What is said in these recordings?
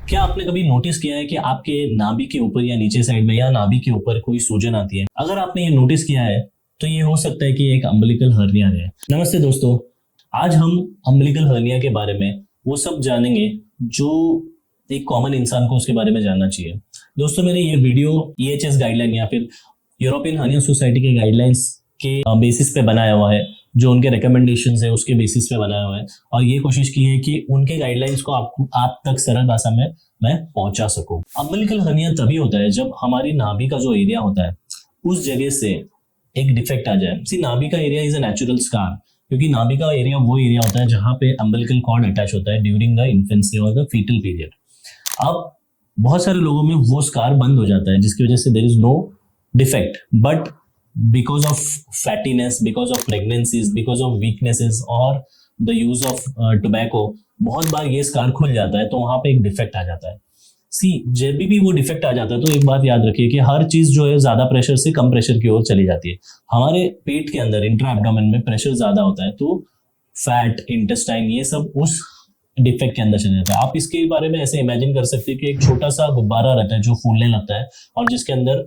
क्या आपने कभी नोटिस किया है कि आपके नाभि के ऊपर या नीचे साइड में या नाभि के ऊपर कोई सूजन आती है? अगर आपने ये नोटिस किया है तो ये हो सकता है कि एक अम्बिलिकल हर्निया है। नमस्ते दोस्तों, आज हम अम्बिलिकल हर्निया के बारे में वो सब जानेंगे जो एक कॉमन इंसान को उसके बारे में जानना चाहिए। दोस्तों, मैंने ये वीडियो EHS गाइडलाइन या फिर यूरोपियन हर्निया सोसाइटी के गाइडलाइंस के बेसिस पे बनाया हुआ है, जो उनके रिकमेंडेशंस है उसके बेसिस पे बनाया हुआ है, और ये कोशिश की है कि उनके गाइडलाइंस को आप तक सरल भाषा में मैं पहुंचा सकूं। अम्बिलिकल हर्निया तभी होता है जब हमारी नाभि का जो एरिया होता है उस जगह से एक डिफेक्ट आ जाए। सी, नाभि का area is a natural scar, क्योंकि नाभि का एरिया वो एरिया होता है जहां पे अम्बिलिकल कॉर्ड अटैच होता है ड्यूरिंग द इन्फेंसी और द फीटल पीरियड। अब बहुत सारे लोगों में वो स्कार बंद हो जाता है जिसकी वजह से there is no defect, but because of fattiness, because of pregnancies, because of weaknesses और the use of tobacco, बहुत बार ये स्कार खुल जाता है तो वहां पे एक डिफेक्ट आ जाता है। सी, जब भी वो डिफेक्ट आ जाता है तो एक बात याद रखिए कि हर चीज जो है ज्यादा प्रेशर से कम प्रेशर की ओर चली जाती है। हमारे पेट के अंदर इंट्रा एब्डोमेन में प्रेशर ज्यादा होता है तो फैट, इंटेस्टाइन, ये सब उस डिफेक्ट के अंदर चले जाता है। आप इसके बारे में ऐसे इमेजिन कर सकते हैं कि एक छोटा सा गुब्बारा रहता है जो फूलने लगता है और जिसके अंदर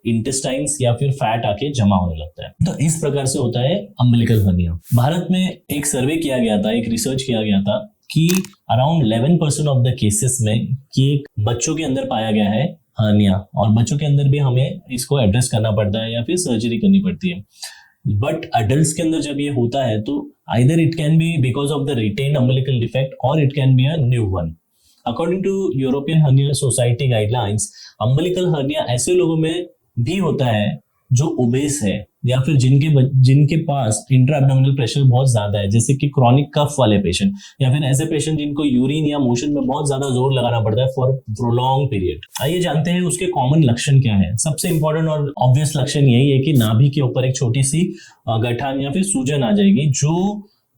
इंटेस्टाइन्स या फिर फैट आके जमा होने लगता है। तो इस प्रकार से होता है अम्बिलिकल हर्निया। भारत में एक सर्वे किया गया था, एक रिसर्च किया गया था कि अराउंड 11% ऑफ द केसेस में कि बच्चों के अंदर पाया गया है हर्निया, और बच्चों के अंदर भी हमें इसको एड्रेस करना पड़ता है या फिर सर्जरी करनी पड़ती है। बट अडल्ट के अंदर जब ये होता है तो either it can be because of the retained umbilical defect और it can be a new one. According to European hernia society guidelines, umbilical hernia ऐसे लोगों में भी होता है जो ओबेस है या फिर जिनके पास इंट्रा एब्डोमिनल प्रेशर बहुत ज्यादा है, जैसे कि क्रॉनिक कफ वाले पेशेंट या फिर ऐसे पेशेंट जिनको यूरिन या मोशन में बहुत ज्यादा जोर लगाना पड़ता है फॉर प्रोलॉन्ग पीरियड। आइए जानते हैं उसके कॉमन लक्षण क्या है। सबसे इंपॉर्टेंट और ऑब्वियस लक्षण यही है कि नाभि के ऊपर एक छोटी सी गठान या फिर सूजन आ जाएगी जो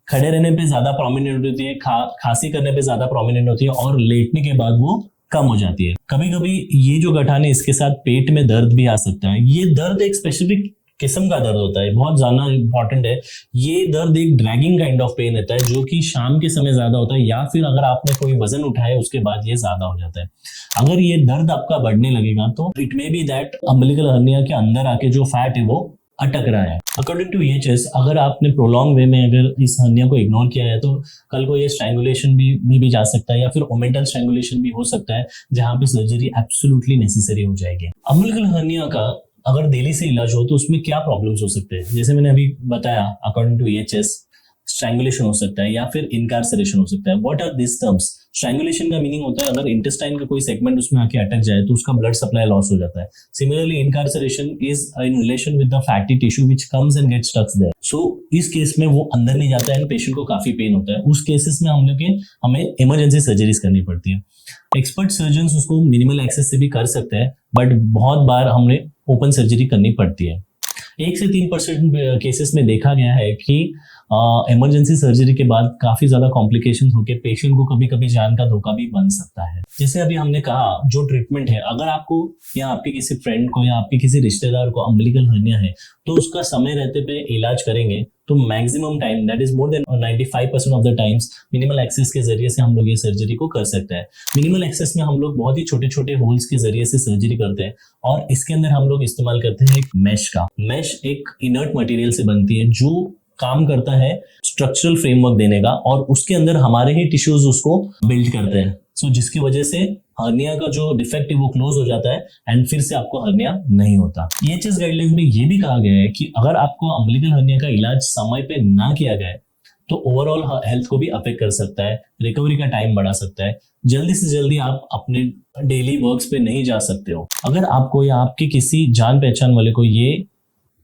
खड़े रहने पे ज्यादा प्रोमिनेंट होती है, खांसी करने पे ज्यादा प्रोमिनेंट होती है और लेटने के बाद वो कम हो जाती है। कभी कभी ये जो गठान है इसके साथ पेट में दर्द भी आ सकता है। ये दर्द एक स्पेसिफिक किस्म का दर्द होता है, बहुत ज्यादा इंपॉर्टेंट है। ये दर्द एक ड्रैगिंग काइंड ऑफ पेन रहता है जो कि शाम के समय ज्यादा होता है या फिर अगर आपने कोई वजन उठाया उसके बाद ये ज्यादा हो जाता है। अगर ये दर्द आपका बढ़ने लगेगा तो it may be that umbilical hernia के अंदर आके जो फैट है वो अटक रहा है। अकॉर्डिंग टू EHS, अगर आपने प्रोलॉन्ग वे में अगर इस हर्निया को इग्नोर किया है तो कल को ये स्ट्रैंगुलेशन भी जा सकता है या फिर ओमेंटल स्ट्रैंगुलेशन भी हो सकता है जहां पे सर्जरी एब्सोल्युटली नेसेसरी हो जाएगी। अम्बिलिकल हर्निया का अगर दिल्ली से इलाज हो तो उसमें क्या प्रॉब्लम्स हो सकते हैं? जैसे मैंने अभी बताया, अकॉर्डिंग टू EHS स्ट्रैंगुलेशन हो सकता है या फिर इनकार्सरेशन हो सकता है। What are this terms? Strangulation का मीनिंग होता है अगर इंटेस्टाइन का कोई सेगमेंट उसमें आके अटक जाए तो उसका ब्लड सप्लाई लॉस हो जाता है। Similarly incarceration is in relation with the fatty tissue which comes and gets stuck there. So इस केस में वो अंदर नहीं जाता है एंड पेशेंट को काफी पेन होता है। उस केसेस में हमें इमरजेंसी सर्जरीज करनी पड़ती है। एक्सपर्ट सर्जन उसको मिनिमल एक्सेस से भी कर सकते हैं, बट बहुत बार हमें ओपन सर्जरी करनी पड़ती है। 1 से 3% केसेस में देखा गया है कि इमरजेंसी सर्जरी के बाद काफी ज्यादा कॉम्प्लिकेशंस होकर पेशेंट को कभी कभी जान का धोखा भी बन सकता है। जैसे अभी हमने कहा, जो ट्रीटमेंट है, अगर आपको या आपके किसी फ्रेंड को या आपके किसी रिश्तेदार को अम्बिलिकल हर्निया है तो उसका समय रहते पे इलाज करेंगे तो maximum time, that is more than 95% of the times, minimal access के जरिए से हम लोग ये सर्जरी को कर सकते हैं। मिनिमल एक्सेस में हम लोग बहुत ही छोटे छोटे होल्स के जरिए से सर्जरी करते हैं और इसके अंदर हम लोग इस्तेमाल करते हैं एक मैश का। मैश एक इनर्ट मटेरियल से बनती है जो काम करता है स्ट्रक्चरल फ्रेमवर्क देने का और उसके अंदर हमारे ही टिश्यूज उसको बिल्ड करते हैं। सो जिसकी वजह से हर्निया का जो डिफेक्ट है वो क्लोज हो जाता है एंड फिर से आपको हर्निया नहीं होता। EHS गाइडलाइन में ये भी कहा गया है कि अगर आपको अम्बिलिकल हर्निया का इलाज समय पे ना किया जाए तो ओवरऑल हेल्थ को भी अफेक्ट कर सकता है, रिकवरी का टाइम बढ़ा सकता है, जल्दी से जल्दी आप अपने डेली वर्क्स पे नहीं जा सकते हो। अगर आपको या आपके किसी जान पहचान वाले को ये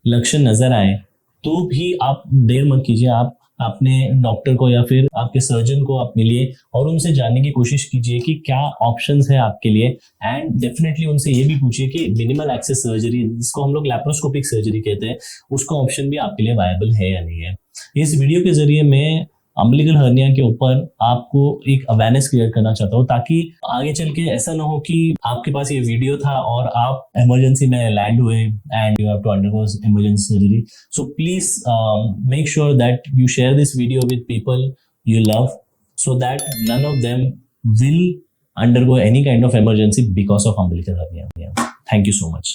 लक्षण नजर आए तो भी आप देर मत कीजिए, आप अपने डॉक्टर को या फिर आपके सर्जन को आप मिलिए और उनसे जानने की कोशिश कीजिए कि क्या ऑप्शंस है आपके लिए। एंड डेफिनेटली उनसे ये भी पूछिए कि मिनिमल एक्सेस सर्जरी, जिसको हम लोग लैप्रोस्कोपिक सर्जरी कहते हैं, उसका ऑप्शन भी आपके लिए वायबल है या नहीं है। इस वीडियो के जरिए मैं अम्बिलिकल हर्निया के ऊपर आपको एक अवेयरनेस क्रिएट करना चाहता हूँ ताकि आगे चल के ऐसा ना हो कि आपके पास ये वीडियो था और आप इमरजेंसी में लैंड हुए and you have to undergo emergency surgery. So please make sure that you share this video with people you love so that none of them will undergo any kind of emergency because of umbilical hernia. Thank you so much.